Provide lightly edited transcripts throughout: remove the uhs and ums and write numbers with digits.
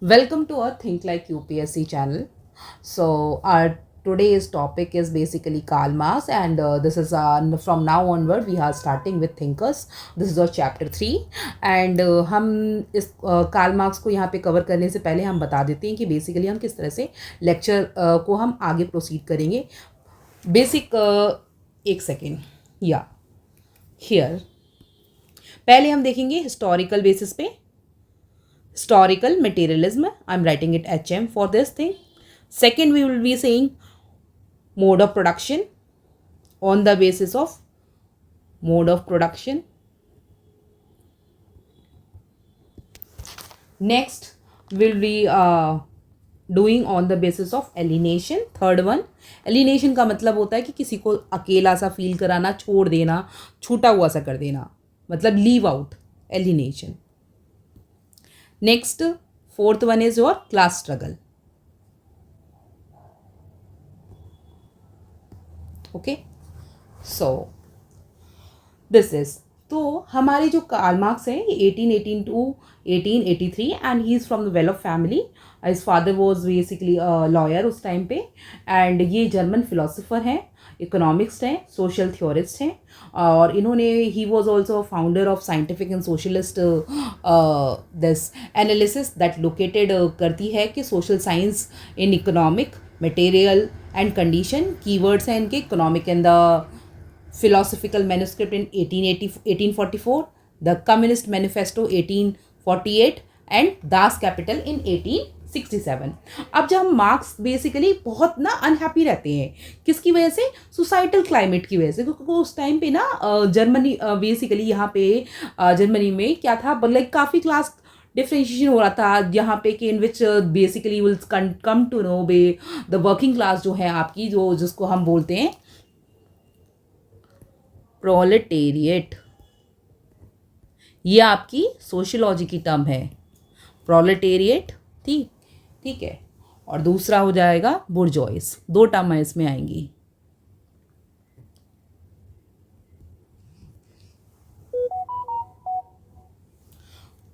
Welcome to our Think Like UPSC channel. So our today's topic is basically Karl Marx, and this is from now onward we are starting with thinkers. This is our chapter 3, and हम इस Karl Marx को यहाँ पे cover करने से पहले हम बता देते हैं कि बेसिकली हम किस तरह से लेक्चर को हम आगे प्रोसीड करेंगे. बेसिक एक सेकेंड या हियर पहले हम देखेंगे हिस्टोरिकल बेसिस पे. Historical materialism, I'm writing it HM for this thing. Second, we will be saying mode of production on the basis of mode of production. Next, we'll be doing on the basis of alienation. Third one, alienation का मतलब होता है कि किसी को अकेला सा feel कराना, छोड़ देना, छूटा हुआ सा कर देना, मतलब leave out, alienation. Next, fourth one is your class struggle. Okay, so this is तो हमारे जो कार्ल मार्क्स हैं ये 1818 to 1883 and he is from the well off family. His father was basically lawyer उस टाइम पे, and ये German philosopher हैं, economics हैं, सोशल थ्योरिस्ट हैं, और इन्होंने he was also founder of scientific and socialist this analysis that located करती है कि social science in economic material and condition. Keywords हैं इनके economic and the philosophical manuscript in 1844, the Communist Manifesto 1848 and Das Kapital in 1867. अब जब हम marks basically बहुत ना अनहैप्पी रहते हैं, किसकी वजह से? सोसाइटल क्लाइमेट की वजह से, क्योंकि उस टाइम पे ना जर्मनी बेसिकली यहाँ पे जर्मनी में क्या था, लाइक काफ़ी क्लास डिफ्रेंशिएशन हो रहा था यहाँ पे कि in which basically will come to know be the working class जो है आपकी, जो जिसको हम बोलते हैं प्रोलेटेरिएट. ये आपकी सोशियोलॉजी की टर्म है, प्रोलेटेरिएट. ठीक है. और दूसरा हो जाएगा बुर्जोइस. दो टर्म इसमें आएंगी.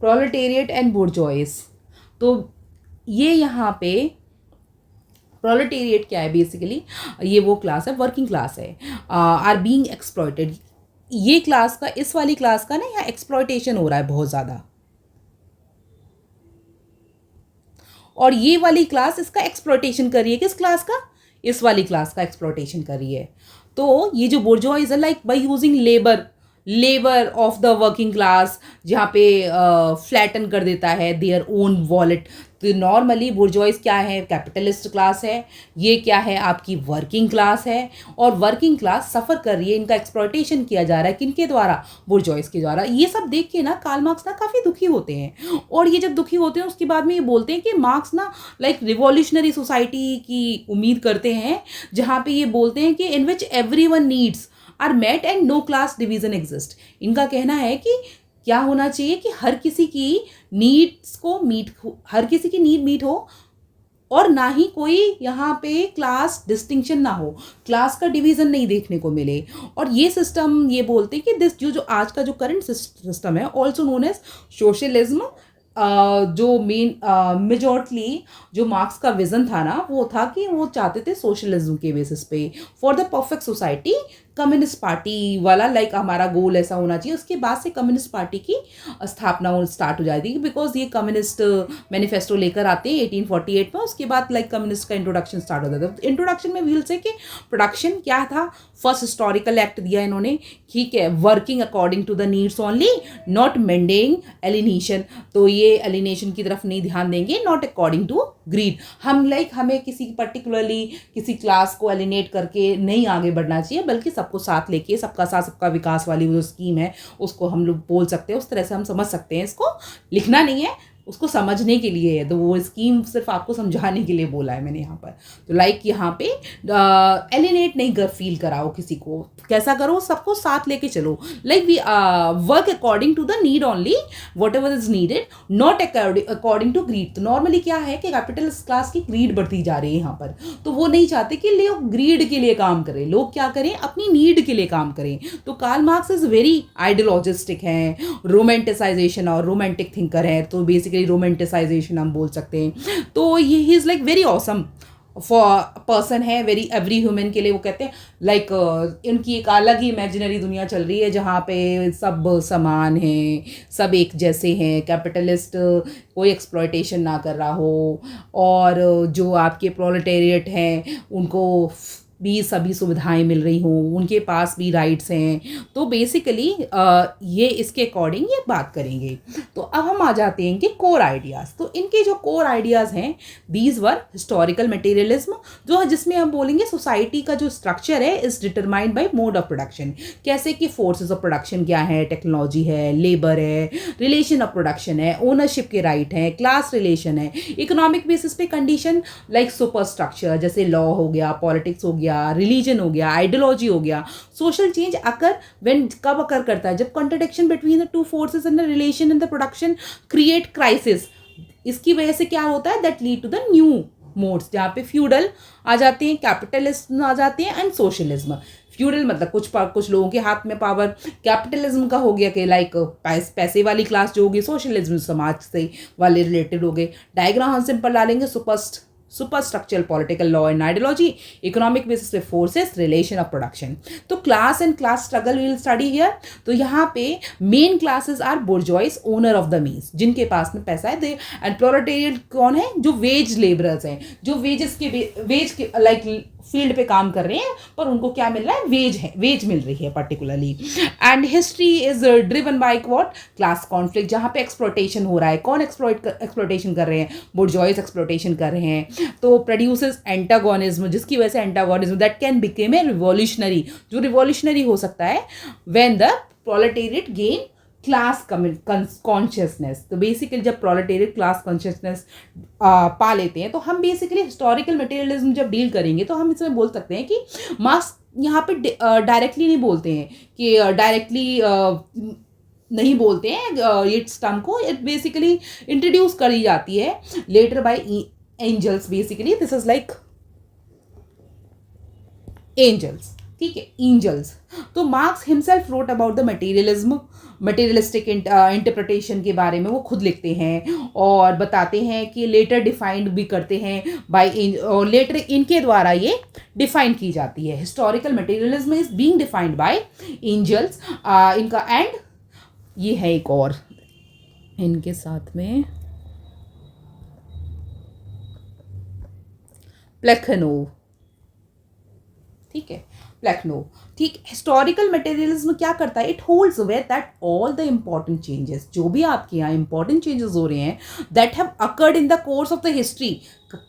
Proletariat and bourgeois. तो ये यहाँ पे प्रोलेटेरिएट क्या है बेसिकली? ये वो क्लास है, वर्किंग क्लास है, आर बीइंग एक्सप्लॉयटेड. ये क्लास का, इस वाली क्लास का ना यहाँ एक्सप्लॉयटेशन हो रहा है बहुत ज़्यादा, और ये वाली क्लास इसका एक्सप्लॉयटेशन कर रही है. किस क्लास का? इस वाली क्लास का एक्सप्लॉयटेशन कर रही है. तो ये जो बुर्जोइज है, like by using labour of the working class, जहाँ पे फ्लैटन कर देता है देयर ओन वॉलेट. तो नॉर्मली बुर्जोइस क्या है? कैपिटलिस्ट क्लास है. ये क्या है? आपकी वर्किंग क्लास है, और वर्किंग क्लास सफ़र कर रही है, इनका एक्सप्लॉयटेशन किया जा रहा है. किनके द्वारा? बुर्जोइस के द्वारा. ये सब देख के ना कार्ल मार्क्स ना काफ़ी दुखी होते हैं, और ये जब दुखी होते हैं उसके बाद में ये बोलते हैं कि मार्क्स ना लाइक रिवॉल्यूशनरी सोसाइटी की उम्मीद करते हैं, जहाँ पे ये बोलते हैं कि in which every one needs are met and no class division exist. इनका कहना है कि क्या होना चाहिए कि हर किसी की नीड्स को हर किसी की नीड मीट हो, और ना ही कोई यहाँ पे क्लास डिस्टिंक्शन ना हो, क्लास का डिवीज़न नहीं देखने को मिले. और ये सिस्टम ये बोलते हैं कि दिस जो आज का जो करंट सिस्टम है, ऑल्सो नोन एज सोशलिज्म, जो मेजॉरिटली जो मार्क्स का विज़न था ना, वो था कि वो चाहते थे सोशलिज्म के बेसिस पे for the perfect society. Communist party वाला लाइक हमारा गोल ऐसा होना चाहिए. उसके बाद से कम्युनिस्ट पार्टी की स्थापना स्टार्ट हो जाती है, बिकॉज ये कम्युनिस्ट मैनिफेस्टो लेकर आते हैं 1848 में. उसके बाद लाइक कम्युनिस्ट का इंट्रोडक्शन स्टार्ट हो जाता है. इंट्रोडक्शन में व्हील से कि प्रोडक्शन क्या था, फर्स्ट हिस्टोरिकल एक्ट दिया इन्होंने, ठीक है, working according to the needs only, not maintaining alienation. तो ये एलिनेशन की तरफ नहीं ध्यान देंगे, नॉट अकॉर्डिंग टू ग्रीड. हमें किसी पर्टिकुलरली किसी क्लास को एलिनेट करके नहीं आगे बढ़ना चाहिए, बल्कि सबको साथ लेके सबका साथ सबका विकास वाली जो स्कीम है उसको हम लोग बोल सकते हैं, उस तरह से हम समझ सकते हैं. इसको लिखना नहीं है, उसको समझने के लिए है. तो वो स्कीम सिर्फ आपको समझाने के लिए बोला है मैंने यहाँ पर. तो लाइक यहाँ पे एलिनेट नहीं कर फील कराओ किसी को, कैसा करो, सबको साथ लेके चलो. Like we work according to the need only, whatever is needed, not according to greed. तो नॉर्मली क्या है कि कैपिटल क्लास की ग्रीड बढ़ती जा रही है यहाँ पर, तो वो नहीं चाहते कि लोग ग्रीड के लिए काम करें, लोग क्या करें, अपनी नीड के लिए काम करें. तो कार्ल मार्क्स इज वेरी आइडियोलॉजिस्टिक है, रोमांटिसाइजेशन और रोमांटिक थिंकर है. तो बेसिकली बेसिकली रोमांटिसाइजेशन हम बोल सकते हैं। तो ये he is like very awesome for person है, वेरी एवरी ह्यूमन के लिए। वो कहते हैं लाइक इनकी एक अलग ही इमेजिनरी दुनिया चल रही है जहाँ पे सब समान हैं, सब एक जैसे हैं, कैपिटलिस्ट कोई एक्सप्लॉयटेशन ना कर रहा हो, और जो आपके प्रोलेटेरिएट हैं उनको भी सभी सुविधाएं मिल रही हों, उनके पास भी राइट्स हैं। तो बेसिकली ये इसके अकॉर्डिंग ये बात करेंगे। तो अब हम आ जाते हैं इनके कोर आइडियाज़। तो इनके जो कोर आइडियाज़ हैं, दीज वर हिस्टोरिकल मटेरियलिज्म, जो है जिसमें हम बोलेंगे सोसाइटी का जो स्ट्रक्चर है is determined by mode of production. कैसे कि फोर्सेस ऑफ प्रोडक्शन क्या है, टेक्नोलॉजी है, लेबर है, रिलेशन ऑफ प्रोडक्शन है, ओनरशिप के राइट है, क्लास रिलेशन है, इकोनॉमिक बेसिस पे कंडीशन लाइक सुपर स्ट्रक्चर जैसे लॉ हो गया, पॉलिटिक्स हो गया, रिलीजन हो गया, आइडियोलॉजी हो गया। सोशल चेंज अकर व्हेन कब अकर करता है, जब contradiction between the two forces in the relation in the production create crisis. इसकी वजह से क्या होता है, that lead to the new modes, जहाँ पे फ्यूडल आ जाते हैं, कैपिटलिज्म आ जाते हैं एंड सोशलिज्म। फ्यूडल मतलब कुछ लोगों के हाथ में पावर, कैपिटलिज्म का हो गया कि लाइक पैसे वाली क्लास जो होगी, सोशलिज्म समाज से वाले रिलेटेड हो गए। डायग्राम हम सिंपल डालेंगे, super structural political law and ideology, economic basis पे फोर्सेस, रिलेशन ऑफ प्रोडक्शन। तो class and class struggle will study here. तो यहाँ पे main classes are bourgeois, owner of the means, जिनके पास में पैसा है दे, एंड प्रोलेटेरिएट कौन है, जो वेज लेबरर्स हैं, जो वेज के लाइक फील्ड पे काम कर रहे हैं, पर उनको क्या मिल रहा है, वेज मिल रही है particularly. And history is driven by what, class conflict, जहाँ पे एक्सप्लॉयटेशन हो रहा है। कौन एक्सप्लॉयटेशन कर रहे हैं, बुर्जॉइज एक्सप्लॉयटेशन कर रहे हैं। तो प्रोड्यूसेस एंटागोनिज्म, जिसकी वजह से antagonism that can became a revolutionary, जो रिवॉल्यूशनरी हो सकता है when the proletariat gain class consciousness. तो बेसिकली जब प्रोलेटेरिएट क्लास कॉन्शियसनेस पा लेते हैं, तो हम बेसिकली हिस्टोरिकल मटेरियलिज्म जब डील करेंगे तो हम इसमें बोल सकते हैं कि मार्क्स यहाँ पे डायरेक्टली नहीं बोलते हैं, कि डायरेक्टली नहीं बोलते हैं इट्स टर्म को, इट बेसिकली इंट्रोड्यूस करी जाती है later by Engels. Basically this is like Engels, ठीक है, एंजल्स। तो Marx himself wrote about the materialism, materialistic interpretation के बारे में वो खुद लिखते हैं और बताते हैं कि लेटर डिफाइंड भी करते हैं बाय, और लेटर इनके द्वारा ये डिफाइन की जाती है। Historical materialism is being defined by Engels. इनका एंड ये है एक और इनके साथ में प्लेखनोव, ठीक है, प्लेखनोव, ठीक। हिस्टोरिकल मटेरियलिज्म क्या करता है, it holds aware that all the important changes, जो भी आपके यहाँ इंपॉर्टेंट चेंजेस हो रहे हैं, that have occurred in the course of the history,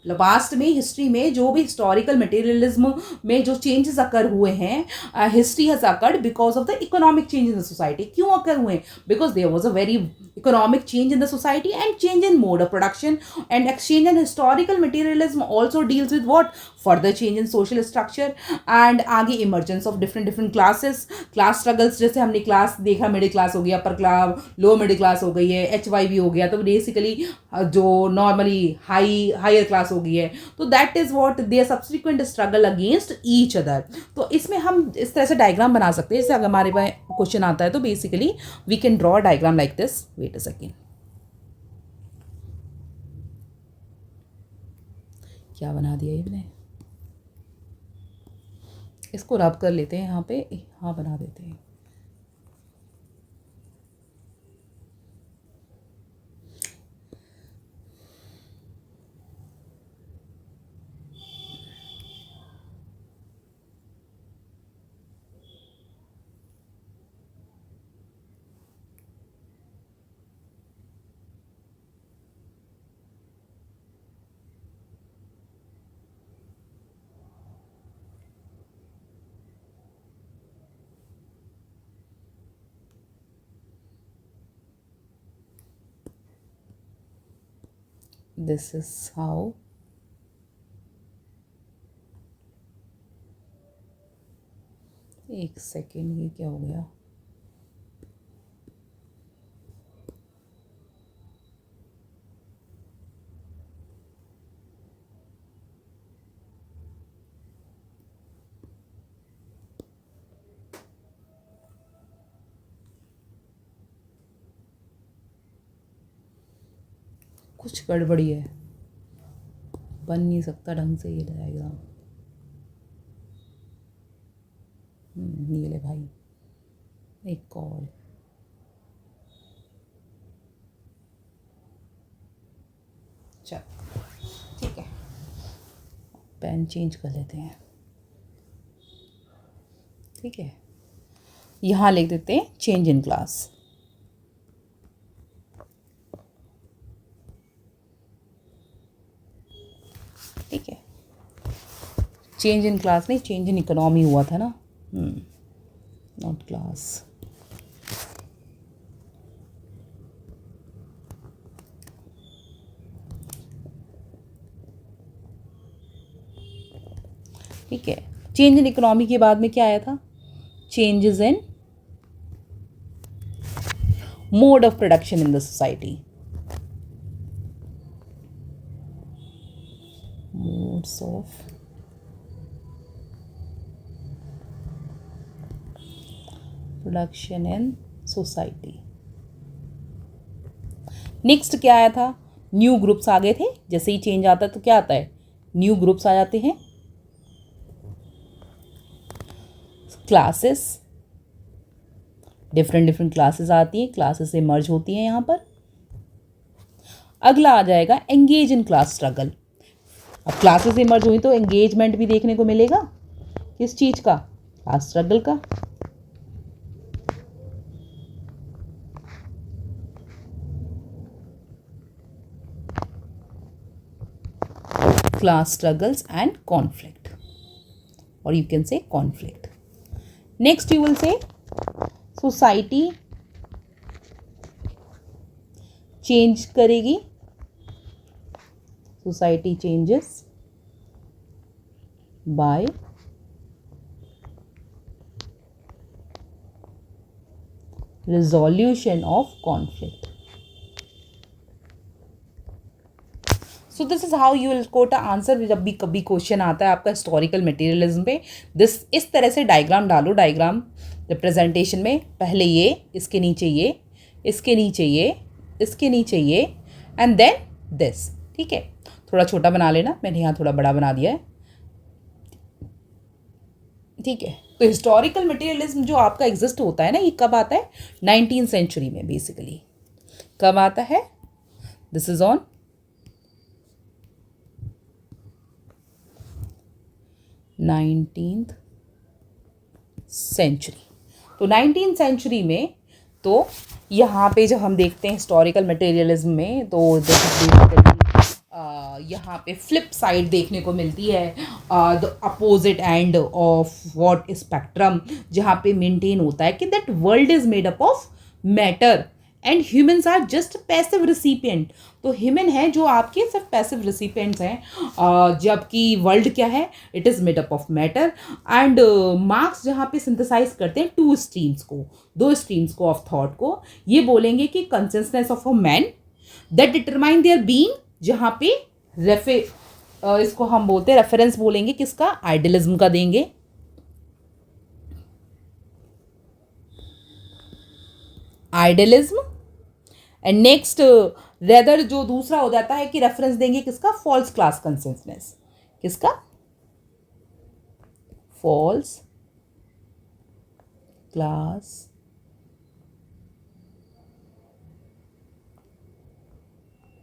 past में हिस्ट्री में जो भी हिस्टोरिकल मटेरियलिज्म में जो चेंजेस अकर हुए हैं, history has occurred because of the economic change in the society. क्यों अकर हुए, because there was a very economic change in the society and change in mode of production and exchange, and historical materialism also deals with what, further change in social structure and आगे emergence of different classes, class struggles। जैसे हमने class देखा, middle class हो गया, upper class, low middle class हो गई है, HYV हो गया, तो बेसिकली जो नॉर्मली हायर क्लास हो गई है, तो that is what their subsequent struggle against each other. तो इसमें हम इस तरह से डायग्राम बना सकते हैं, जैसे अगर हमारे पास क्वेश्चन आता है तो basically we can draw diagram like this. Wait a second, क्या बना दिया ये मैंने, इसको रब कर लेते हैं यहाँ पे, हाँ बना देते हैं। This is how एक सेकेंड, ये क्या हो गया, कुछ गड़बड़ी है, बन नहीं सकता ढंग से ये डायग्राम। ये ले भाई, एक और। चल ठीक है, पेन चेंज कर लेते हैं। ठीक है, यहाँ लिख देते हैं चेंज इन क्लास। ठीक है, चेंज इन क्लास नहीं, चेंज इन इकोनॉमी हुआ था ना, नॉट क्लास। ठीक है, चेंज इन इकोनॉमी के बाद में क्या आया था? Changes in mode of production in the society. Modes of production in society. Next क्या आया था? न्यू ग्रुप्स आ गए थे। जैसे ही चेंज आता है तो क्या आता है? न्यू ग्रुप्स आ जाते हैं। क्लासेस, डिफरेंट डिफरेंट क्लासेस आती हैं, क्लासेस से मर्ज होती हैं यहाँ पर। अगला आ जाएगा एंगेज इन क्लास स्ट्रगल। अब क्लासेस से मर्ज हुई तो एंगेजमेंट भी देखने को मिलेगा। किस चीज का? क्लास स्ट्रगल का। क्लास स्ट्रगल्स एंड कॉन्फ्लिक्ट, और you can say conflict. Next you will say society change करेगी। Society changes by resolution of conflict. So this is how you will quote an answer। जब भी कभी question आता है आपका historical materialism पे, इस तरह से डायग्राम डालो। डायग्राम रिप्रेजेंटेशन में पहले ये, इसके नीचे ये, इसके नीचे ये, इसके नीचे ये, एंड देन दिस। ठीक है, थोड़ा छोटा बना लेना, मैंने यहाँ थोड़ा बड़ा बना दिया है। ठीक है, तो हिस्टोरिकल मटेरियलिज्म जो आपका एग्जिस्ट होता है ना, ये कब आता है? 19th सेंचुरी में। बेसिकली कब आता है? This is on 19th century. तो 19th सेंचुरी में तो यहाँ पे जब हम देखते हैं हिस्टोरिकल मटेरियलिज्म में, तो यहाँ पे फ्लिप साइड देखने को मिलती है, the opposite end of what spectrum, जहाँ पे मेंटेन होता है कि that world is made up of matter and humans are just passive recipient. तो ह्यूमन है जो आपके सिर्फ पैसिव रिसिपिएंट्स हैं, जबकि वर्ल्ड क्या है? It is made up of matter. And marks जहाँ पे सिंथेसाइज करते हैं दो स्ट्रीम्स को ऑफ थॉट को, ये बोलेंगे कि consciousness of a man that determine there being, जहाँ पे इसको हम बोलते हैं रेफरेंस बोलेंगे किसका? आइडियलिज्म का देंगे। आइडियलिज्म। एंड नेक्स्ट रेदर जो दूसरा हो जाता है कि रेफरेंस देंगे किसका? False class consciousness. किसका? False class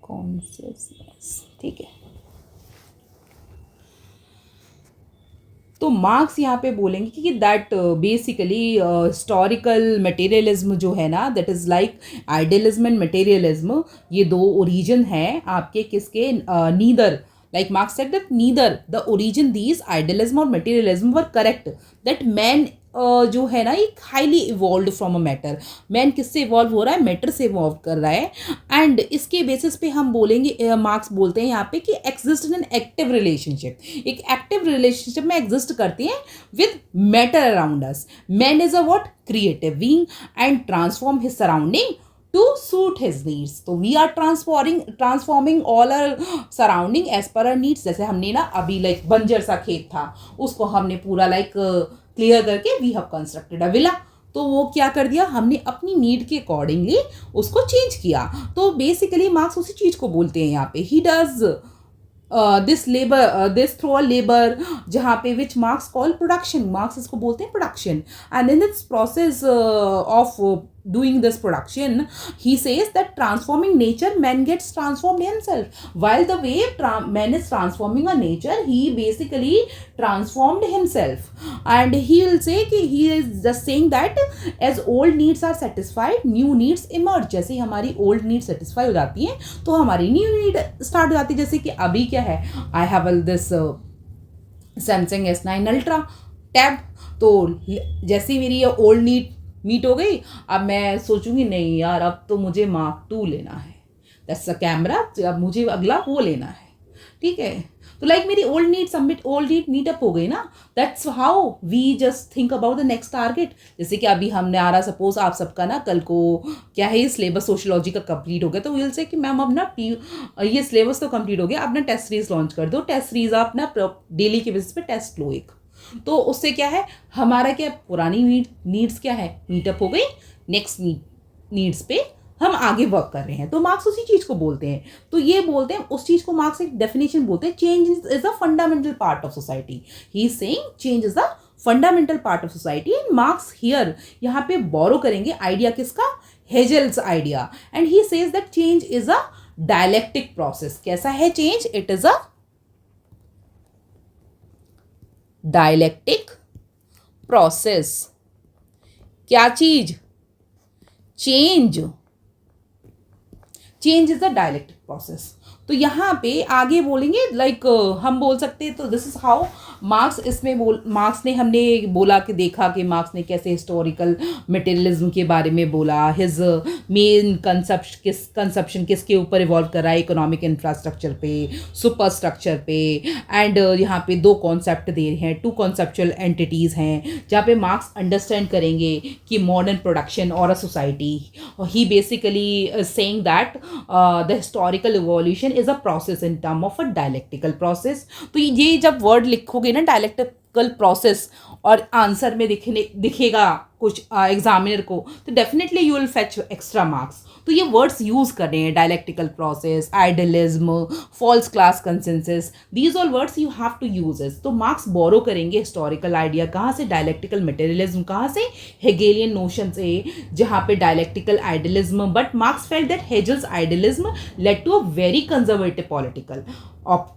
consciousness. ठीक है, तो मार्क्स यहाँ पे बोलेंगे कि दैट बेसिकली हिस्टोरिकल मटेरियलिज्म जो है ना, that is like idealism and materialism, ये दो ओरिजिन हैं आपके किसके? Neither, like Marx said that neither the origin these idealism और materialism were correct, that man जो है ना एक highly evolve from a matter. Man किससे इवॉल्व हो रहा है? मैटर से इवॉल्व कर रहा है। एंड इसके बेसिस पे हम बोलेंगे, मार्क्स बोलते हैं यहाँ पे कि exist in an active relationship, एक एक्टिव रिलेशनशिप में एग्जिस्ट करती हैं with matter around us. Man is a what? Creative being and transform his surrounding to suit his needs। तो we are transforming all our surrounding as per our needs। जैसे हमने ना अभी like बंजर सा खेत था, उसको हमने पूरा लाइक क्लियर करके we have constructed a villa. तो वो क्या कर दिया, हमने अपनी नीड के अकॉर्डिंगली उसको चेंज किया। तो बेसिकली मार्क्स उसी चीज़ को बोलते हैं यहाँ पे, he does this through a labour, जहाँ पे विच मार्क्स कॉल प्रोडक्शन, मार्क्स इसको बोलते हैं production. And in this process of doing this production, he says that transforming nature, man gets transformed himself. While the way man is transforming a nature, he basically transformed himself. And he will say कि he is just saying that as old needs are satisfied, new needs emerge. जैसे हमारी old needs satisfy हो जाती हैं तो हमारी new need start हो जाती है। जैसे कि अभी क्या है, I have this Samsung S9 Ultra tab, तो जैसे मेरी ये ओल्ड नीड मीट हो गई, अब मैं सोचूंगी नहीं यार अब तो मुझे मार्क 2 लेना है, दैट्स अ कैमरा, अब मुझे अगला वो लेना है, ठीक है। तो लाइक मेरी ओल्ड नीड मीटअप हो गई ना, that's how we just think about the next target. जैसे कि अभी हमने आ रहा, सपोज आप सबका ना कल को क्या है, सिलेबस सोशियोलॉजी का कंप्लीट हो गया, तो विल से कि मैम अब ना ये सिलेबस तो कंप्लीट हो गया, अब ना टेस्ट सीरीज लॉन्च कर दो, टेस्ट सीरीज आप ना डेली के बेसिस पे टेस्ट लो एक, तो उससे क्या है हमारा क्या पुरानी नीड्स क्या है मीटअप हो गई, नेक्स्ट नीड्स पे हम आगे वर्क कर रहे हैं, तो मार्क्स उसी चीज़ को बोलते हैं। तो ये बोलते हैं उस चीज़ को, मार्क्स एक डेफिनेशन बोलते हैं, change is a fundamental part of society. He is saying change is a fundamental part of society and Marx here यहाँ पे बोरो करेंगे आइडिया किसका, Hegel's idea. And he says that change is a dialectic process. कैसा है change, it is a dialectic process. क्या चीज, change is a dialectic process. तो यहाँ पे आगे बोलेंगे लाइक हम बोल सकते हैं, तो दिस इज हाउ मार्क्स इसमें मार्क्स ने हमने बोला कि देखा कि मार्क्स ने कैसे हिस्टोरिकल मटेरियलिज्म के बारे में बोला, हिज मेन कंसेप्शन किसके ऊपर इवॉल्व कर रहा है, इकोनॉमिक इंफ्रास्ट्रक्चर पे, सुपर स्ट्रक्चर पे। एंड यहाँ पे दो कॉन्सेप्ट दे रहे हैं, टू कॉन्सेप्चुअल एंटिटीज़ हैं जहाँ पे मार्क्स अंडरस्टैंड करेंगे कि मॉडर्न प्रोडक्शन और a society, he basically saying that the historical evolution is a process in term of a dialectical process. तो ये जब वर्ड लिखोगे ना डायलेक्टिकल प्रोसेस और आंसर में दिखेगा कुछ एग्जामिनर को, तो definitely you will fetch extra marks. तो ये वर्ड्स यूज कर रहे हैं, dialectical process, idealism, false class consensus, these all words you have to use is. तो मार्क्स बोरो करेंगे हिस्टोरिकल आइडिया कहाँ से, डायलेक्टिकल मटेरियलिज्म कहाँ से, हेगेलियन नोशन से, जहाँ पे dialectical idealism, but Marx felt that Hegel's idealism led to a very conservative political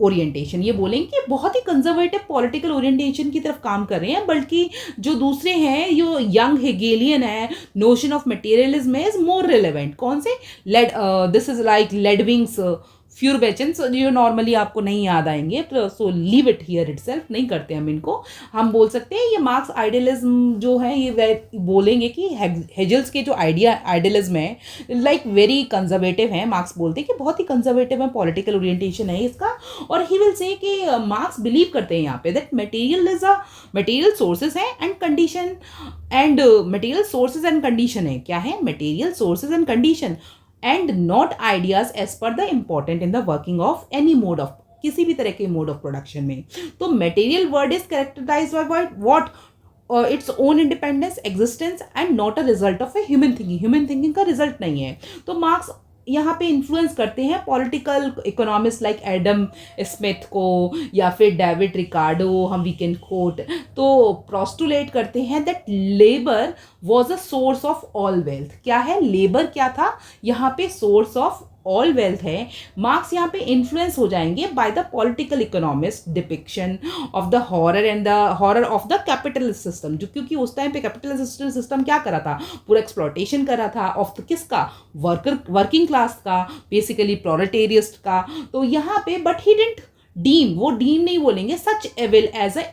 orientation. ये बोलेंगे कि बहुत ही कंजर्वेटिव पॉलिटिकल ओरिएंटेशन की तरफ काम कर रहे हैं, बल्कि जो दूसरे हैं जो यंग हेगेलियन है, notion of materialism is more relevant. कौन से, दिस इज लाइक लेडविंग्स, फ्यूरबेचन, जो नॉर्मली आपको नहीं याद आएंगे, so leave it here itself, नहीं करते हम इनको। हम बोल सकते हैं ये मार्क्स आइडियलिज्म जो है ये बोलेंगे कि हेजल्स के जो आइडियलिज्म है लाइक वेरी कंजर्वेटिव है, मार्क्स बोलते हैं कि बहुत ही कंजर्वेटिव है, पॉलिटिकल ओरिएंटेशन है इसका। और ही विल से कि मार्क्स बिलीव करते हैं यहाँ पे दैट मटेरियल सोर्सेज है and condition, and material sources and condition है, क्या है, material sources and condition and not ideas as per the important in the working of any mode of, किसी भी तरह के मोड ऑफ प्रोडक्शन में। तो material word is characterized by what, its own independence, existence and not a result of a human thinking का result नहीं है। तो मार्क्स यहाँ पे इन्फ्लुएंस करते हैं political economist like Adam Smith को या फिर डेविड रिकार्डो, हम वी कैन कोट, तो प्रोस्टुलेट करते हैं that labour was a source of all wealth. क्या है, लेबर क्या था यहाँ पे, सोर्स ऑफ ऑल वेल्थ है। मार्क्स यहाँ पे इन्फ्लुएंस हो जाएंगे by the political economist depiction of the horror and the horror of the capitalist system, जो क्योंकि उस टाइम पे कैपिटलिस्ट सिस्टम क्या करा था, पूरा एक्सप्लॉयटेशन करा था ऑफ द किसका, वर्किंग क्लास का, बेसिकली प्रोलेटेरियस्ट का। तो यहाँ पे बट ही डिडंट डीम, वो डीम नहीं बोलेंगे, such evil as a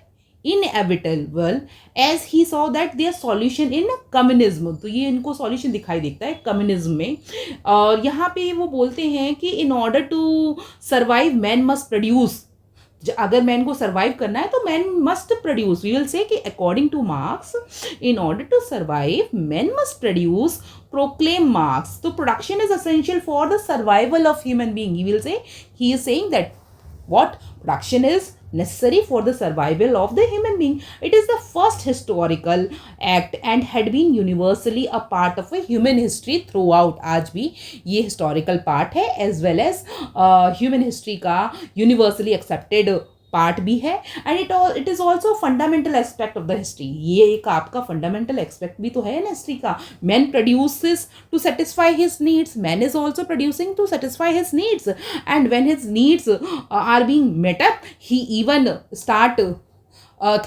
inevitable as he saw that their solution in communism। तो ये इनको सॉल्यूशन दिखाई देता है कम्युनिज्म में। और यहाँ पे वो बोलते हैं कि in order to survive man must produce, अगर मैन को सर्वाइव करना है तो man must produce. We will say कि according to Marx in order to survive man must produce, proclaim Marx. तो production is essential for the survival of human being. He will say, he is saying that What? Production is necessary for the survival of the human being. It is the first historical act and had been universally a part of a human history throughout. आज भी ये historical part है as well as human history का universally accepted part भी है. And it is also fundamental aspect of the history. ये एक आपका फंडामेंटल एस्पेक्ट भी तो है ना हिस्ट्री का. Man produces to satisfy his needs. Man is also producing to satisfy his needs, and when his needs are being met up he even start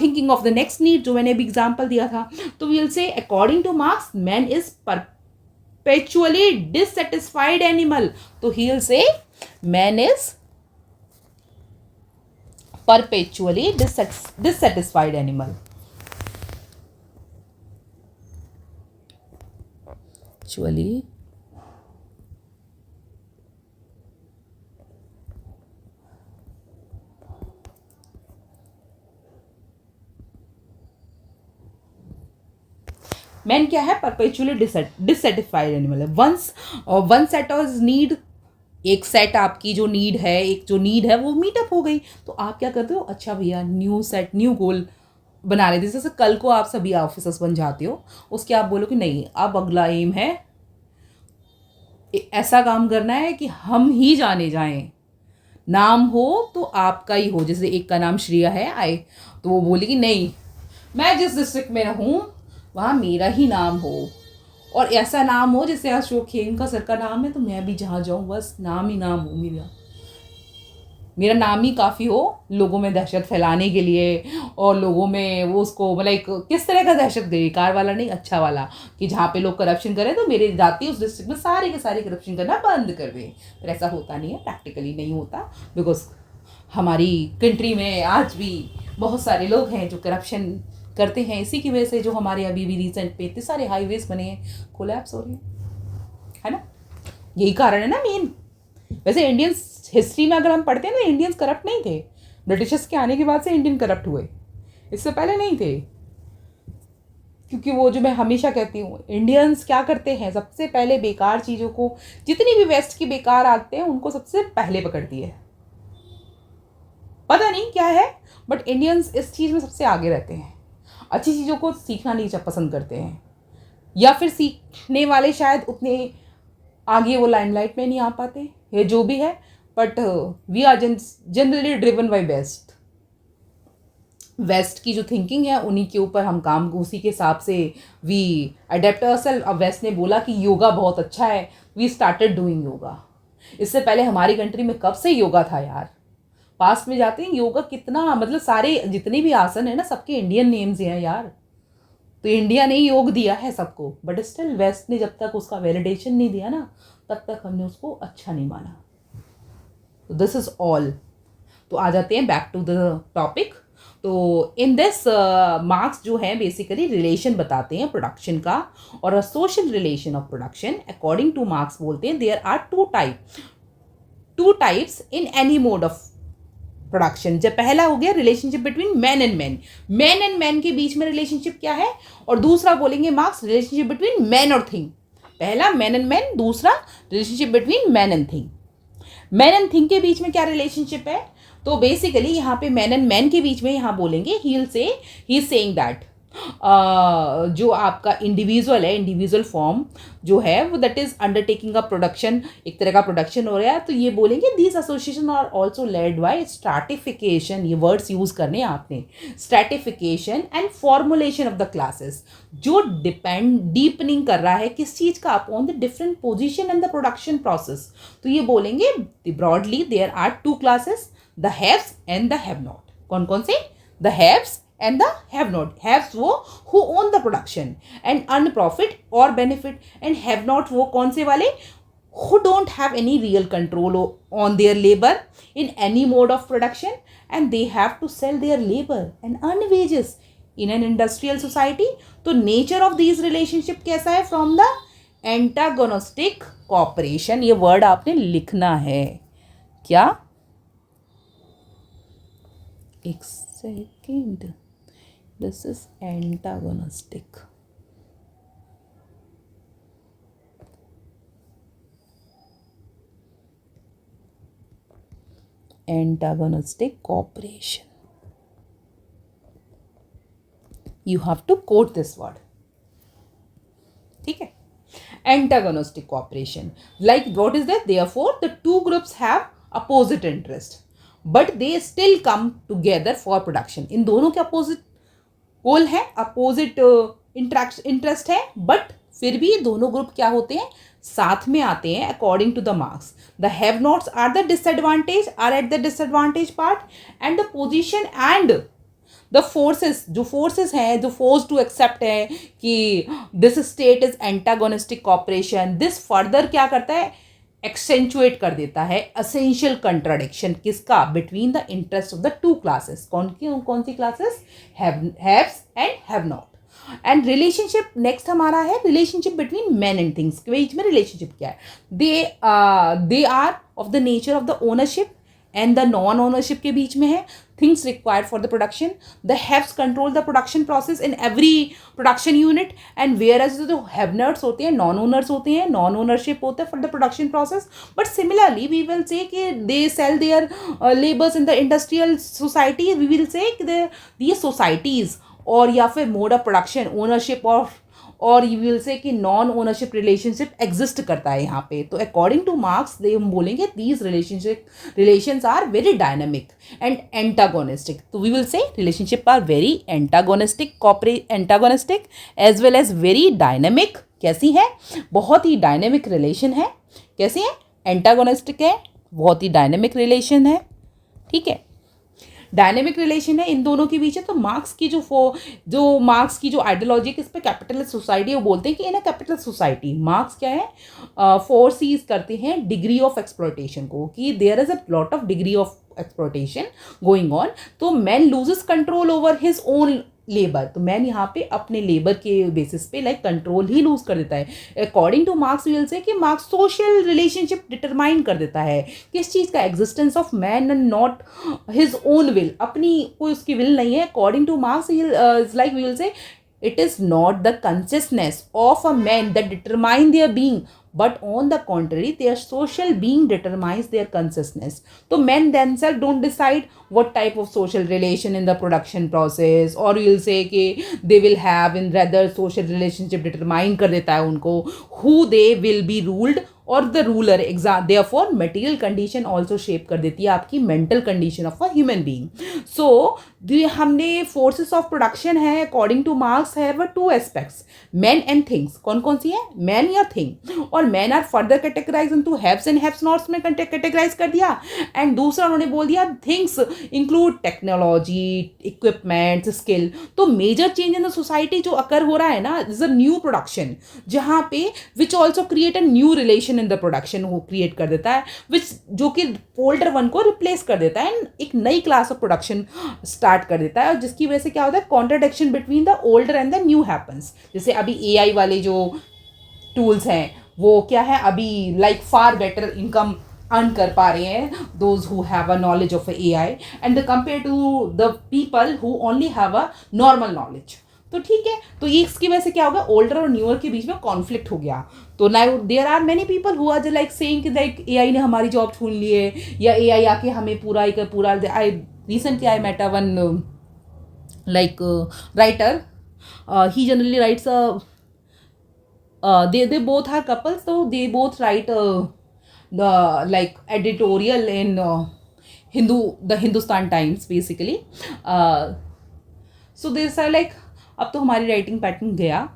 thinking of the next need, जो मैंने अभी example दिया था. तो we will say according to Marx man is perpetually dissatisfied animal. तो he will say man is perpetually dissatisfied animal. Actually man क्या है? Perpetually dissatisfied animal है. वन सेट ऑफ नीड, एक सेट आपकी जो नीड है, एक जो नीड है वो मीटअप हो गई. तो आप क्या करते हो? अच्छा भैया न्यू सेट, न्यू गोल बना लेते. जैसे कल को आप सभी ऑफिसर्स बन जाते हो, उसके आप बोलो कि नहीं अब अगला एम है ऐसा काम करना है कि हम ही जाने जाएं, नाम हो तो आपका ही हो. जैसे एक का नाम श्रेया है आए, तो वो बोली कि नहीं मैं जिस डिस्ट्रिक्ट में रहूँ वहाँ मेरा ही नाम हो, और ऐसा नाम हो जैसे अशोक खेमका सर का नाम है तो मैं भी जहाँ जाऊँ बस नाम ही नाम हो, मेरा नाम ही काफ़ी हो लोगों में दहशत फैलाने के लिए, और लोगों में वो उसको मतलब किस तरह का दहशत, बेकार वाला नहीं, अच्छा वाला, कि जहाँ पे लोग करप्शन करें तो मेरे जाति उस डिस्ट्रिक्ट में सारे के सारे करप्शन करना बंद कर दें. पर ऐसा होता नहीं है, प्रैक्टिकली नहीं होता, बिकॉज हमारी कंट्री में आज भी बहुत सारे लोग हैं जो करप्शन करते हैं. इसी की वजह से जो हमारे अभी भी रिसेंट पे इतने सारे हाईवेज बने हैं, कोलैप्स हो रहे हैं, है ना. यही कारण है ना मेन. वैसे इंडियंस हिस्ट्री में अगर हम पढ़ते हैं ना, इंडियंस करप्ट नहीं थे. ब्रिटिशर्स के आने के बाद से इंडियन करप्ट हुए, इससे पहले नहीं थे. क्योंकि वो जो मैं हमेशा कहती हूँ, इंडियंस क्या करते हैं, सबसे पहले बेकार चीज़ों को, जितनी भी वेस्ट की बेकार आते हैं उनको सबसे पहले पकड़ती है. पता नहीं क्या है, बट इंडियंस इस चीज़ में सबसे आगे रहते हैं. अच्छी चीज़ों को सीखना नहीं पसंद करते हैं, या फिर सीखने वाले शायद उतने आगे वो लाइमलाइट में नहीं आ पाते, ये जो भी है. But we are generally driven by west की जो थिंकिंग है उन्हीं के ऊपर हम काम, उसी के हिसाब से वी अडेप्ट आवरसेल्फ. अब वेस्ट ने बोला कि योगा बहुत अच्छा है, वी स्टार्टेड डूइंग योगा. इससे पहले हमारी कंट्री में कब से योगा था यार. पास्ट में जाते हैं योगा कितना, मतलब सारे जितने भी आसन है ना सबके इंडियन नेम्स हैं यार. तो इंडिया ने योग दिया है सबको, बट स्टिल वेस्ट ने जब तक उसका वैलिडेशन नहीं दिया ना तब तक हमने उसको अच्छा नहीं माना. तो दिस इज ऑल. तो आ जाते हैं बैक टू द टॉपिक. तो इन दिस मार्क्स जो है बेसिकली रिलेशन बताते हैं प्रोडक्शन का, और social relation of production according to Marx बोलते हैं there are two types in any mode of production. जब पहला हो गया relationship between man and man के बीच में रिलेशनशिप क्या है, और दूसरा बोलेंगे मार्क्स रिलेशनशिप बिटवीन मैन और थिंग. पहला मैन एंड मैन, दूसरा relationship between man and thing. Man and thing के बीच में क्या रिलेशनशिप है, तो बेसिकली यहाँ पे मैन एंड मैन के बीच में यहाँ बोलेंगे ही इज सेइंग दैट जो आपका इंडिविजुअल है, इंडिविजुअल फॉर्म जो है वो that is undertaking a production, एक तरह का प्रोडक्शन हो रहा है. तो ये बोलेंगे these association are also led by stratification. ये वर्ड्स यूज करने आपने, stratification and formulation of the classes, जो डीपनिंग कर रहा है किस चीज का, upon the different position and the production process. तो ये बोलेंगे broadly there are two classes, the haves and the have not. कौन कौन से? The haves and the have not. Haves वो who own the production and earn profit or benefit, and have not वो कौन से वाले, who don't have any real control on their labor in any mode of production, and they have to sell their labor and earn wages in an industrial society. तो nature of these relationship कैसा है, from the antagonistic cooperation. ये word आपने लिखना है क्या, एक second. This is antagonistic. Antagonistic cooperation. You have to quote this word. ठीक है. Antagonistic cooperation. Like what is that? Therefore, the two groups have opposite interest, but they still come together for production. इन दोनों के opposite goal है, opposite interest है, but फिर भी दोनों group क्या होते हैं, साथ में आते हैं according to the Marx. The have nots are the disadvantage, are at the disadvantage part, and the position and the forces, जो फोर्सेस हैं, जो फोर्स टू एक्सेप्ट है कि this state is antagonistic cooperation, this further क्या करता है, accentuate कर देता है असेंशियल कंट्राडिक्शन किसका, between the interest of the two classes. कौन सी classes, haves and have not. And relationship next हमारा है relationship between man and things. के बीच में रिलेशनशिप क्या है, they are of the nature of the ownership and the non ownership के बीच में है. Things required for the production, the haves control the production process in every production unit, and whereas जो हैवनर्स होते हैं, नॉन ओनर्स होते हैं, नॉन ओनरशिप होता है for the production process. But similarly we will say कि they sell their labours in the industrial society. We will say these societies और या फिर मोड ऑफ प्रोडक्शन ओनरशिप और यू विल से कि non ownership relationship exist करता है यहाँ पे. तो अकॉर्डिंग टू मार्क्स दे हम बोलेंगे these relations are very dynamic and antagonistic. तो we will say relationship are very antagonistic as well as very dynamic. कैसी है, बहुत ही डायनामिक रिलेशन है. कैसी है, एंटागोनिस्टिक है, बहुत ही डायनामिक रिलेशन है. ठीक है, डायनेमिक रिलेशन है इन दोनों के बीच है. तो मार्क्स की जो मार्क्स की जो आइडियोलॉजी किस पे, कैपिटलिस्ट सोसाइटी, वो बोलते हैं कि इन अ कैपिटलिस्ट सोसाइटी मार्क्स क्या है, फोरसीज करते हैं डिग्री ऑफ एक्सप्लॉयटेशन को, कि there is a lot of degree of exploitation going on. तो man loses control over his own labour. तो मैन यहाँ पे अपने लेबर के बेसिस पे कंट्रोल ही लूज कर देता है. According to marks will say कि मार्क्स सोशल रिलेशनशिप डिटरमाइन कर देता है किस चीज़ का, existence of man and not his own will. अपनी कोई उसकी विल नहीं है. According to Marx like we will say it is not the consciousness of a man that determine their being, but on the contrary their social being determines their consciousness. So men themselves don't decide what type of social relation in the production process, or you will say कि they will have in rather social relationship determine कर देता है उनको who they will be ruled और the ruler exam. Therefore material condition also shape कर देती है आपकी mental condition of a human being. So हमने फोर्सेस ऑफ प्रोडक्शन है अकॉर्डिंग टू मार्क्स है वो two aspects, man and things. कौन कौन सी है, मैन या थिंग. और man are further categorize into haves and haves nots में कैटेगराइज कर दिया. एंड दूसरा उन्होंने बोल दिया things include technology, equipment, skill. तो major change in the society जो अकर हो रहा है ना, इज अ न्यू प्रोडक्शन, जहाँ पे which also create a new relation in the production वो क्रिएट कर देता है, विच जो कि ओल्डर वन को रिप्लेस कर देता है एंड एक नई क्लास ऑफ प्रोडक्शन स्टार्ट कर देता है. और जिसकी वजह से क्या होता है, contradiction between the older and the new happens. जैसे अभी एआई वाले जो टूल्स हैं वो क्या है, अभी फार बेटर इनकम अर्न कर पा रहे हैं those who have a knowledge of AI and compare to the people who only have a normal knowledge. तो ठीक है, तो ये इसकी वजह से क्या होगा, ओल्डर और न्यूअर के बीच में कॉन्फ्लिक्ट हो गया. तो now there are many people who are like saying कि लाइक एआई ने हमारी जॉब छीन ली है, या एआई आके हमें पूरा I recently I met one like writer, he generally writes they both are couples, so they both write the like editorial in the Hindustan Times basically. So they say like अब तो हमारी writing pattern गया,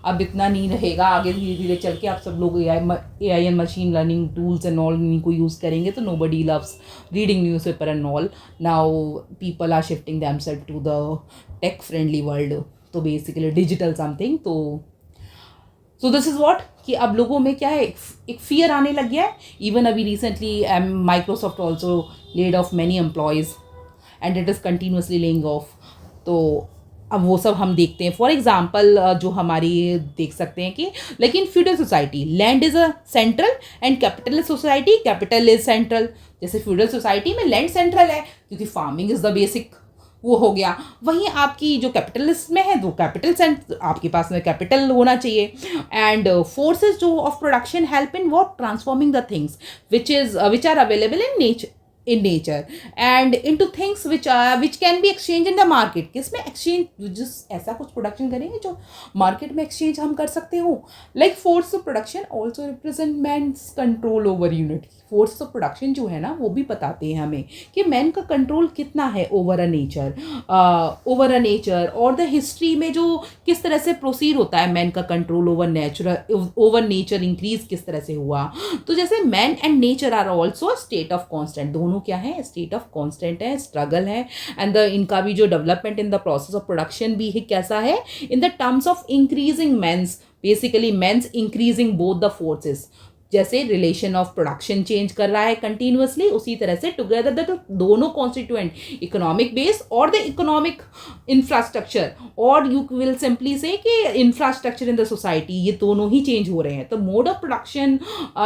अब इतना नहीं रहेगा, आगे धीरे धीरे चल के आप सब लोग AI and machine learning tools and all इनको यूज़ करेंगे. तो nobody loves reading newspaper and all. Now people are shifting themselves to the tech friendly world, तो बेसिकली डिजिटल समथिंग. तो दिस इज़ वॉट कि अब लोगों में क्या है, एक फियर आने लग गया है. इवन अभी recently Microsoft also laid off many employees and it is continuously laying of. तो अब वो सब हम देखते हैं. फॉर एग्जाम्पल जो हमारी देख सकते हैं कि लेकिन feudal society, land is a central and capitalist society capital is central. जैसे फ्यूडल सोसाइटी में लैंड सेंट्रल है क्योंकि फार्मिंग इज़ द बेसिक वो हो गया. वहीं आपकी जो कैपिटलिस्ट में है तो कैपिटल आपके पास में कैपिटल होना चाहिए. एंड फोर्सेज जो of production help in what transforming the things which are available in nature in nature and into things which can be exchanged in the market. किसमें exchange, जिस ऐसा कुछ प्रोडक्शन करेंगे जो मार्केट में एक्सचेंज हम कर सकते हो. Like force of production also represent man's control over unit. Force of production जो है ना वो भी बताते हैं हमें कि मैन का कंट्रोल कितना है ओवर अ नेचर और द हिस्ट्री में जो किस तरह से प्रोसीड होता है मैन का कंट्रोल ओवर नेचर इंक्रीज किस तरह से हुआ. तो जैसे man and nature are also state of constant. दोनों क्या है, स्टेट ऑफ कॉन्स्टेंट है, स्ट्रगल है. एंड द इनका भी जो development in the process of production भी है कैसा है, in the terms of increasing means, basically means increasing both the forces. जैसे रिलेशन ऑफ प्रोडक्शन चेंज कर रहा है कंटिन्यूअसली, उसी तरह से टुगेदर द दोनों कॉन्स्टिट्यूएंट इकोनॉमिक बेस और द इकोनॉमिक इंफ्रास्ट्रक्चर, और यू विल सिंपली से कि इंफ्रास्ट्रक्चर इन द सोसाइटी, ये दोनों ही चेंज हो रहे हैं. तो मोड ऑफ प्रोडक्शन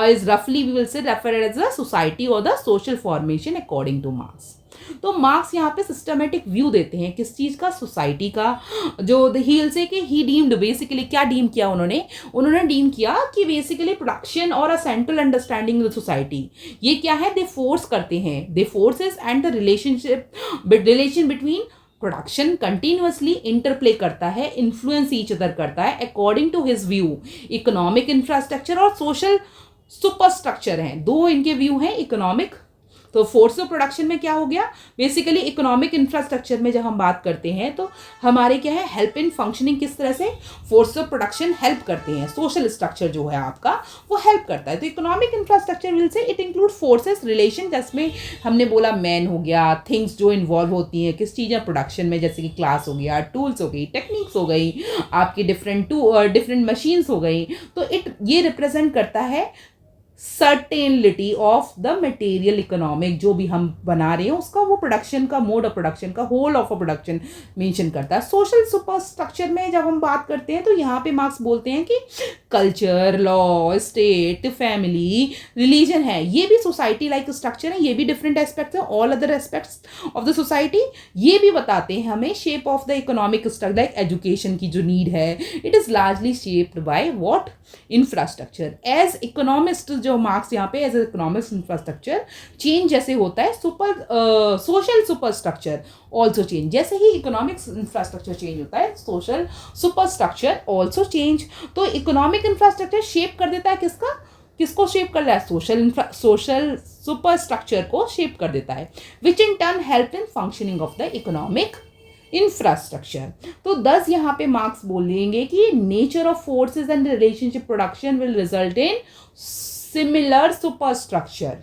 इज रफली we will say referred as the society और the social formation according to Marx. तो मार्क्स यहाँ पे सिस्टमेटिक व्यू देते हैं किस चीज़ का, सोसाइटी का. जो हील से कि ही डीम्ड, बेसिकली क्या डीम किया उन्होंने डीम किया कि बेसिकली प्रोडक्शन और a central understanding the society, ये क्या है, दे फोर्स करते हैं, they forces and the relation between production continuously interplay करता है, इन्फ्लुएंस ईच अदर करता है according to his view. Economic infrastructure और सोशल सुपरस्ट्रक्चर हैं, दो इनके व्यू हैं इकोनॉमिक. तो फोर्स ऑफ प्रोडक्शन में क्या हो गया, बेसिकली इकोनॉमिक इंफ्रास्ट्रक्चर में जब हम बात करते हैं तो हमारे क्या है, हेल्प इन फंक्शनिंग, किस तरह से फोर्स ऑफ प्रोडक्शन हेल्प करते हैं. सोशल स्ट्रक्चर जो है आपका वो हेल्प करता है. तो economic infrastructure will say it include forces, relation, जिसमें हमने बोला मैन हो गया, थिंग्स जो इन्वॉल्व होती हैं किस चीज़ प्रोडक्शन में, जैसे कि क्लास हो गया, टूल्स हो गई, टेक्निक्स हो गई, आपकी डिफरेंट मशीन्स हो गई. तो ये रिप्रेजेंट करता है certainty of the material economic, जो भी हम बना रहे हैं उसका वो प्रोडक्शन का मोड ऑफ प्रोडक्शन का whole of a production mention करता है. सोशल सुपर स्ट्रक्चर में जब हम बात करते हैं तो यहाँ पे मार्क्स बोलते हैं कि culture, law, state, family, religion है, ये भी सोसाइटी लाइक स्ट्रक्चर है, ये भी डिफरेंट एस्पेक्ट्स हैं. All other aspects of the society ये भी बताते हैं हमें shape of the economic structure. Like education की जो नीड है, it is largely shaped by what, infrastructure. As economist जो मार्क्स यहाँ पे एज इकोनॉमिक्स इंफ्रास्ट्रक्चर चेंज जैसे होता है, सोशल सुपरस्ट्रक्चर ऑल्सो चेंज. जैसे ही इकोनॉमिक्स इंफ्रास्ट्रक्चर चेंज होता है, सोशल सुपरस्ट्रक्चर ऑल्सो चेंज. तो इकोनॉमिक इंफ्रास्ट्रक्चर शेप कर देता है किसको शेप कर रहा है, सोशल सुपरस्ट्रक्चर को शेप कर देता है, which in turn help in functioning of the economic infrastructure. तो 10 यहाँ पे मार्क्स बोलेंगे कि nature of forces and relationship production will result in similar superstructure.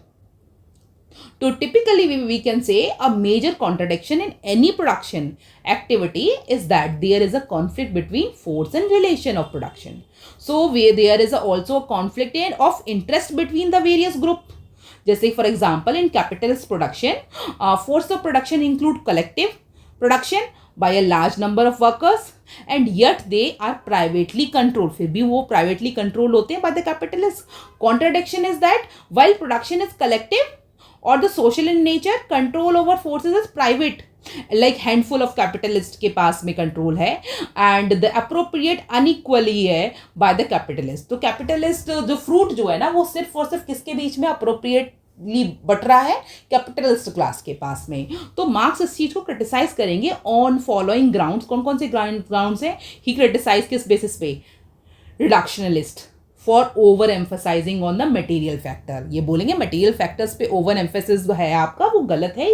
तो typically we can say a major contradiction in any production activity is that there is a conflict between force and relation of production. So there is also a conflict of interest between the various group. जैसे for example in capitalist production, force of production include collective production by a large number of workers and yet they are privately controlled. फिर भी वो privately controlled होते हैं by the capitalists. Contradiction is that while production is collective or the social in nature, control over forces is private. Like handful of capitalist के पास में control है and the appropriate unequally है by the capitalist. तो capitalist जो fruit जो है ना वो सिर्फ और सिर्फ किसके बीच में appropriately बट रहा है, कैपिटलिस्ट क्लास के पास में. तो मार्क्स इस चीज को क्रिटिसाइज करेंगे ऑन फॉलोइंग ग्राउंड्स. कौन कौन से ग्राउंड्स हैं ही क्रिटिसाइज किस बेसिस पे, reductionist, for over emphasizing on the material factor. ये बोलेंगे मटेरियल फैक्टर्स पे ओवर एम्फेसिस है आपका, वो गलत है.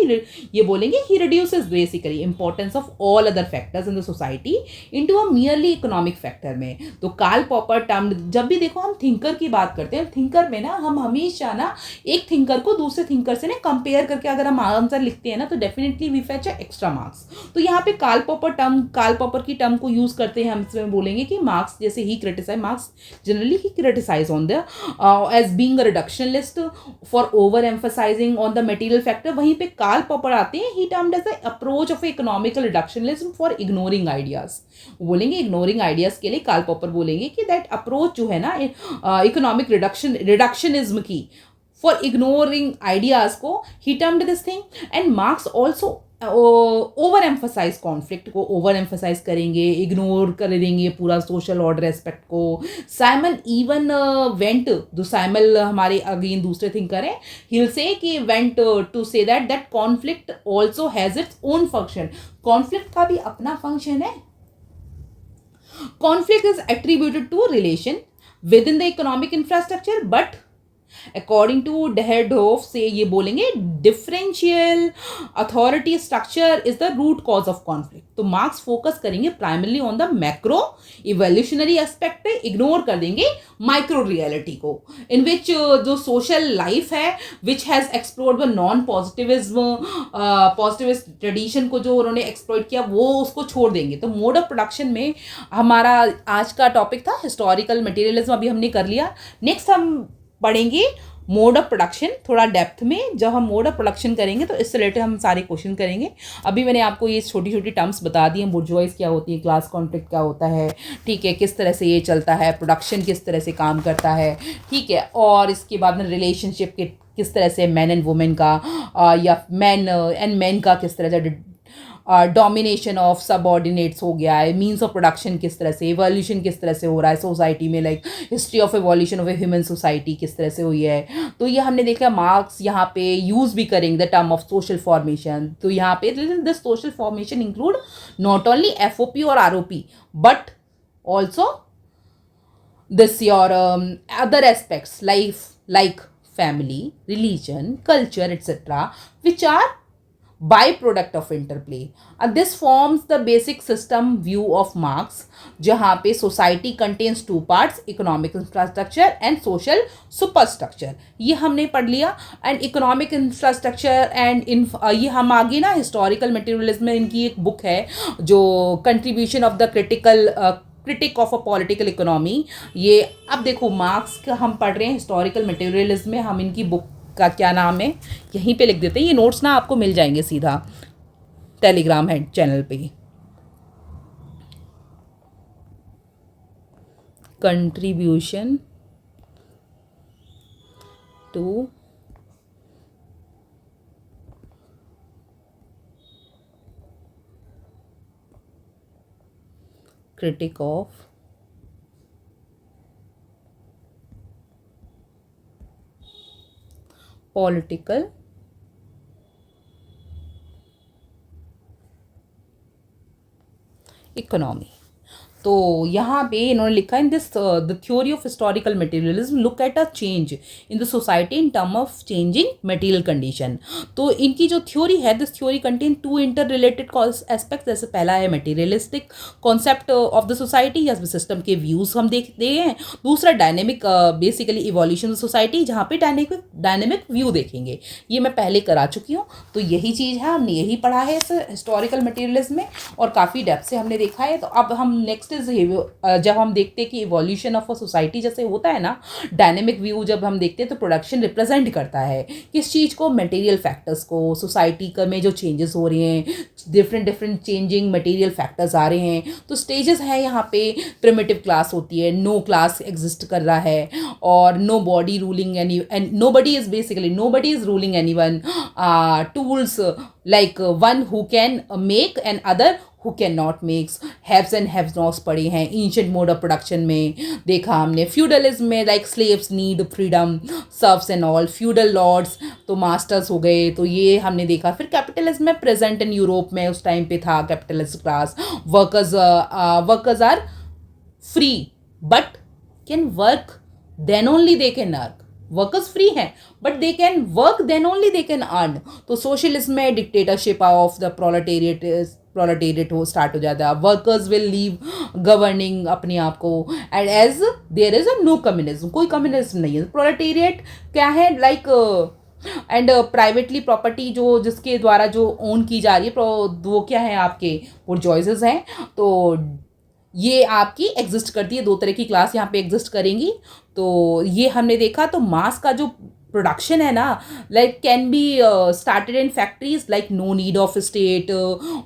ये बोलेंगे he reduces basically importance of all other factors in the society into a merely economic factor में. तो कार्ल पॉपर टर्म, जब भी देखो हम थिंकर की बात करते हैं, थिंकर में ना हम हमेशा ना एक थिंकर को दूसरे थिंकर से ना कंपेयर करके अगर हम आंसर लिखते हैं ना तो definitely we fetch extra marks. तो यहाँ पे कार्ल पॉपर की टर्म को यूज करते हैं, हम इसमें बोलेंगे कि मार्क्स जैसे ही criticize, Marx generally he criticize on the as being a reductionist for over emphasizing on the material factor. वहीं पे कार्ल पॉपर आते हैं, he termed as the approach of economical reductionism for ignoring ideas. बोलेंगे ignoring ideas के लिए Karl popper बोलेंगे कि that approach जो है ना economic reductionism की for ignoring ideas को he termed this thing. And Marx also over emphasize conflict को ओवर एम्फोसाइज करेंगे, इग्नोर कर देंगे पूरा सोशल ऑर्डर एस्पेक्ट को. साइमन इवन वेंट, जो साइमन हमारे अगेन दूसरे थिंकर हैं, ही विल से कि went to say that conflict also has its own function. Conflict का भी अपना फंक्शन है. Conflict is attributed to relation within the economic infrastructure, but according to Dahrendorf से ये बोलेंगे differential authority structure is the root cause of conflict. तो Marx focus करेंगे primarily on the macro evolutionary aspect पे, ignore कर देंगे micro reality को, इन विच जो सोशल लाइफ है which has explored the non positivism, positivist tradition को जो उन्होंने एक्सप्लोर किया वो उसको छोड़ देंगे. तो मोड ऑफ प्रोडक्शन में हमारा आज का टॉपिक था हिस्टोरिकल मटेरियलिज्म, अभी हमने कर लिया. नेक्स्ट हम पढ़ेंगे मोड ऑफ प्रोडक्शन थोड़ा डेप्थ में. जब हम मोड ऑफ प्रोडक्शन करेंगे तो इससे रिलेटेड हम सारे क्वेश्चन करेंगे. अभी मैंने आपको ये छोटी छोटी टर्म्स बता दी हैं, बुर्जुआइज क्या होती है, क्लास कॉन्फ्लिक्ट क्या होता है, ठीक है, किस तरह से ये चलता है, प्रोडक्शन किस तरह से काम करता है, ठीक है, और इसके बाद में रिलेशनशिप के किस तरह से मैन एंड वुमेन का या मैन एंड मैन का किस तरह से डोमिनेशन ऑफ सबऑर्डिनेट्स हो गया है, मीन्स ऑफ प्रोडक्शन किस तरह से, इवोल्यूशन किस तरह से हो रहा है सोसाइटी में, like history of evolution of a human society किस तरह से हुई है. तो ये हमने देखा. मार्क्स यहाँ पे यूज़ भी करेंगे the term of social formation. तो यहाँ पे the social formation include not only FOP और ROP but also this your other aspects life like family, religion, culture, etc., which are byproduct of interplay. This forms the basic system view of Marx, जहाँ पे society contains two parts, economic infrastructure and social superstructure. ये हमने पढ़ लिया. and economic infrastructure and ये हम आगे ना historical materialism में इनकी एक बुक है जो contribution of the critic of a political economy. ये अब देखो मार्क्स का हम पढ़ रहे हैं हिस्टोरिकल मटेरियलिज्म में, हम इनकी बुक का क्या नाम है यहीं पे लिख देते हैं. ये नोट्स ना आपको मिल जाएंगे सीधा टेलीग्राम है चैनल पे. Contribution to critic of political economy. तो यहाँ पे इन्होंने लिखा in this the theory of historical materialism look at a change in the society in term of changing material condition. तो इनकी जो थ्योरी है this theory contain two interrelated aspect. जैसे पहला है materialistic concept of the society या system के views हम देखते हैं. दूसरा dynamic basically evolution of society, जहाँ पे डायनेमिक व्यू देखेंगे. ये मैं पहले करा चुकी हूँ. तो यही चीज़ है, हमने यही पढ़ा है इस हिस्टोरिकल मटेरियलिज्म में और काफ़ी डेप्थ से हमने देखा है. तो अब हम नेक्स्ट जब हम देखते हैं कि इवोल्यूशन ऑफ अ सोसाइटी जैसे होता है ना, डायनेमिक व्यू जब हम देखते हैं तो प्रोडक्शन रिप्रेजेंट करता है किस चीज़ को, मटेरियल फैक्टर्स को. सोसाइटी में जो चेंजेस हो रहे हैं, डिफरेंट चेंजिंग मटेरियल फैक्टर्स आ रहे हैं. तो स्टेजेस हैं यहाँ पे. प्रिमिटिव क्लास होती है, नो क्लास एग्जिस्ट कर रहा है और nobody ruling any and nobody is ruling any one. Tools like one who can make and other who cannot makes. Haves and haves nots पढ़े हैं ancient mode of production में. देखा हमने feudalism में like slaves need freedom, serves and all, feudal lords तो masters हो गए. तो ये हमने देखा. फिर कैपिटलिज्म में प्रेजेंट इन यूरोप में उस टाइम पे था capitalist class. Workers are free but can work then only they can earn. Workers free हैं but they can work then only they can earn. तो सोशलिज्म में डिक्टेटरशिप ऑफ द प्रोलेटेरिएट हो start हो जाता है. Workers will leave governing अपने आप को and as there is a no communism. कोई कम्युनिज्म नहीं है. प्रोलेटेरिएट क्या है लाइक एंड प्राइवेटली प्रॉपर्टी जो जिसके द्वारा जो ओन की जा रही है वो क्या है आपके बुर्जोइसेस हैं. तो ये आपकी एग्जिस्ट करती है. दो तरह की क्लास यहाँ पे एग्जिस्ट करेंगी. तो ये हमने देखा. तो मास का जो प्रोडक्शन है ना, like can be started in factories, like no need of state,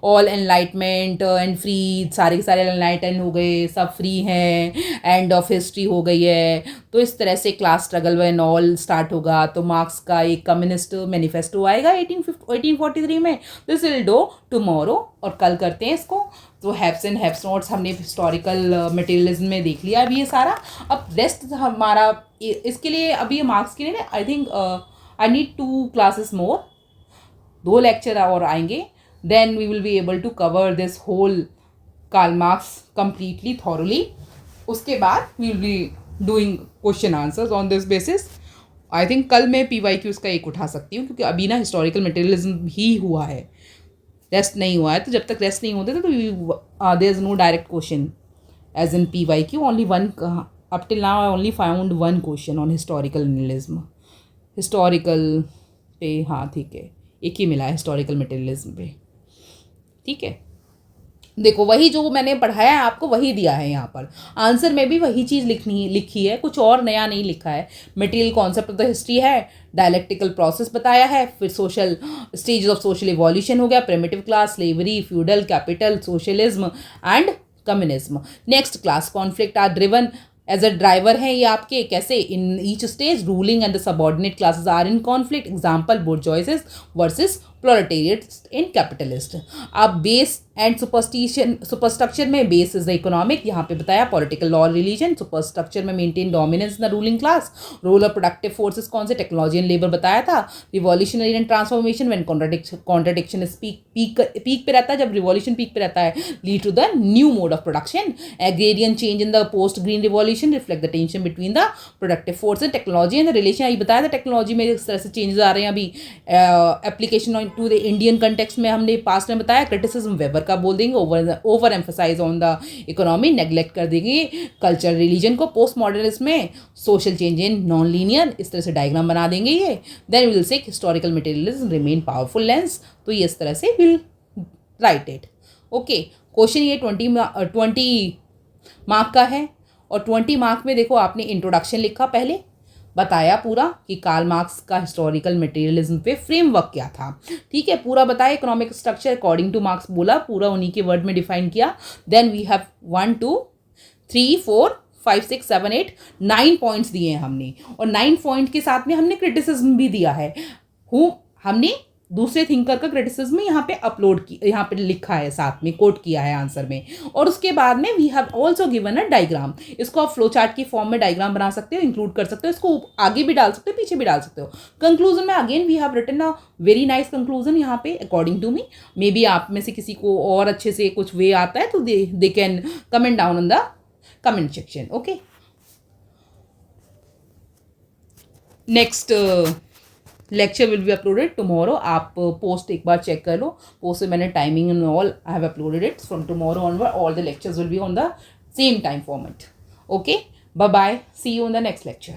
all enlightenment and free, सारे के सारे एनलाइटन हो गए, सब फ्री हैं, एंड ऑफ हिस्ट्री हो गई है। तो इस तरह से class struggle and all start होगा। तो मार्क्स का एक कम्युनिस्ट मैनिफेस्टो आएगा 1843 में, दिस विल डू टुमारो, और कल करते हैं इसको। तो हैव्स एंड हैव्स नॉट्स हमने हिस्टोरिकल मटेरियलिज्म में देख लिया अभी ये सारा। अब रेस्ट हमारा इसके लिए, अभी मार्क्स के लिए ना, I think I need 2 classes more, 2 lecture और आएंगे, then we will be able to cover this whole Karl Marx completely thoroughly. उसके बाद we will be doing question answers on this basis. I think कल मैं PYQs का एक उठा सकती हूँ, क्योंकि अभी ना हिस्टोरिकल मटेरियलिज्म ही हुआ है, रेस्ट नहीं हुआ है। तो जब तक रेस्ट नहीं होते तो there is no direct question as in PYQ, only one, up till now I only found 1 question on historical materialism, historical पे, हाँ ठीक है, एक ही मिला है हिस्टोरिकल मटेरियलिज्म पे, ठीक है। देखो वही जो मैंने पढ़ाया है आपको वही दिया है यहाँ पर, आंसर में भी वही चीज़ लिखी है, कुछ और नया नहीं लिखा है। Material concept of the history है, डायलेक्टिकल प्रोसेस बताया है, फिर social stages of social evolution हो गया, primitive class, slavery, feudal, capital, socialism and communism. Next class conflict are driven as a driver है ये आपके, कैसे, in each stage ruling and the subordinate classes are in conflict, example bourgeoisie versus proletariat in capitalist. अब base and superstructure में base is the economic, यहाँ पे बताया political, law, religion. Superstructure में maintain dominance the ruling class, role of productive forces कौन से, technology and labour बताया था। Revolutionary and transformation when contradiction peak पे रहता है, जब रिवॉल्यूशन पीक पे रहता है, lead to the new mode of production. Agrarian change in the post green revolution reflect the tension between the productive force and technology and the relation. ये बताया था टेक्नोलॉजी में इस तरह से चेंजेस आ रहे हैं अभी। Application to the Indian context में हमने पास्ट में बताया, क्रिटिसिज्म वेबर का बोल देंगे, over emphasise on the economy, neglect कर देंगे कल्चर रिलीजन को। पोस्ट मॉडर्निज्म में social change in non linear, इस तरह से डायग्राम बना देंगे ये। Then will say historical materialism remain powerful lens, तो ये इस तरह से will write it. Okay, question ये 20 मार्क का है, और 20 मार्क में देखो आपने इंट्रोडक्शन लिखा, पहले बताया पूरा कि कार्ल मार्क्स का हिस्टोरिकल मटेरियलिज्म पे फ्रेमवर्क क्या था, ठीक है, पूरा बताया। Economic structure according to marks बोला, पूरा उन्हीं के वर्ड में डिफाइन किया। देन वी हैव 1 2 3 4 5 6 7 8 9 पॉइंट्स दिए हैं हमने, और 9 पॉइंट के साथ में हमने क्रिटिसिज्म भी दिया है। हमने दूसरे थिंकर का क्रिटिसिज्म यहाँ पे अपलोड की, यहाँ पे लिखा है, साथ में कोट किया है आंसर में। और उसके बाद में we have also given a diagram, इसको आप फ्लो चार्ट की फॉर्म में डायग्राम बना सकते हो, इंक्लूड कर सकते हो, इसको आगे भी डाल सकते हो, पीछे भी डाल सकते हो। कंक्लूजन में again we have written a very nice conclusion यहाँ पे according to me. Maybe आप में से किसी को और अच्छे से कुछ वे आता है तो they can comment down in the comment section. Okay, next lecture will be uploaded tomorrow. आप पोस्ट एक बार चेक कर लो, पोस्ट से मैंने timing and all I have uploaded it. From tomorrow onward all the lectures will be on the same time format. Okay, bye bye, see you in the next lecture.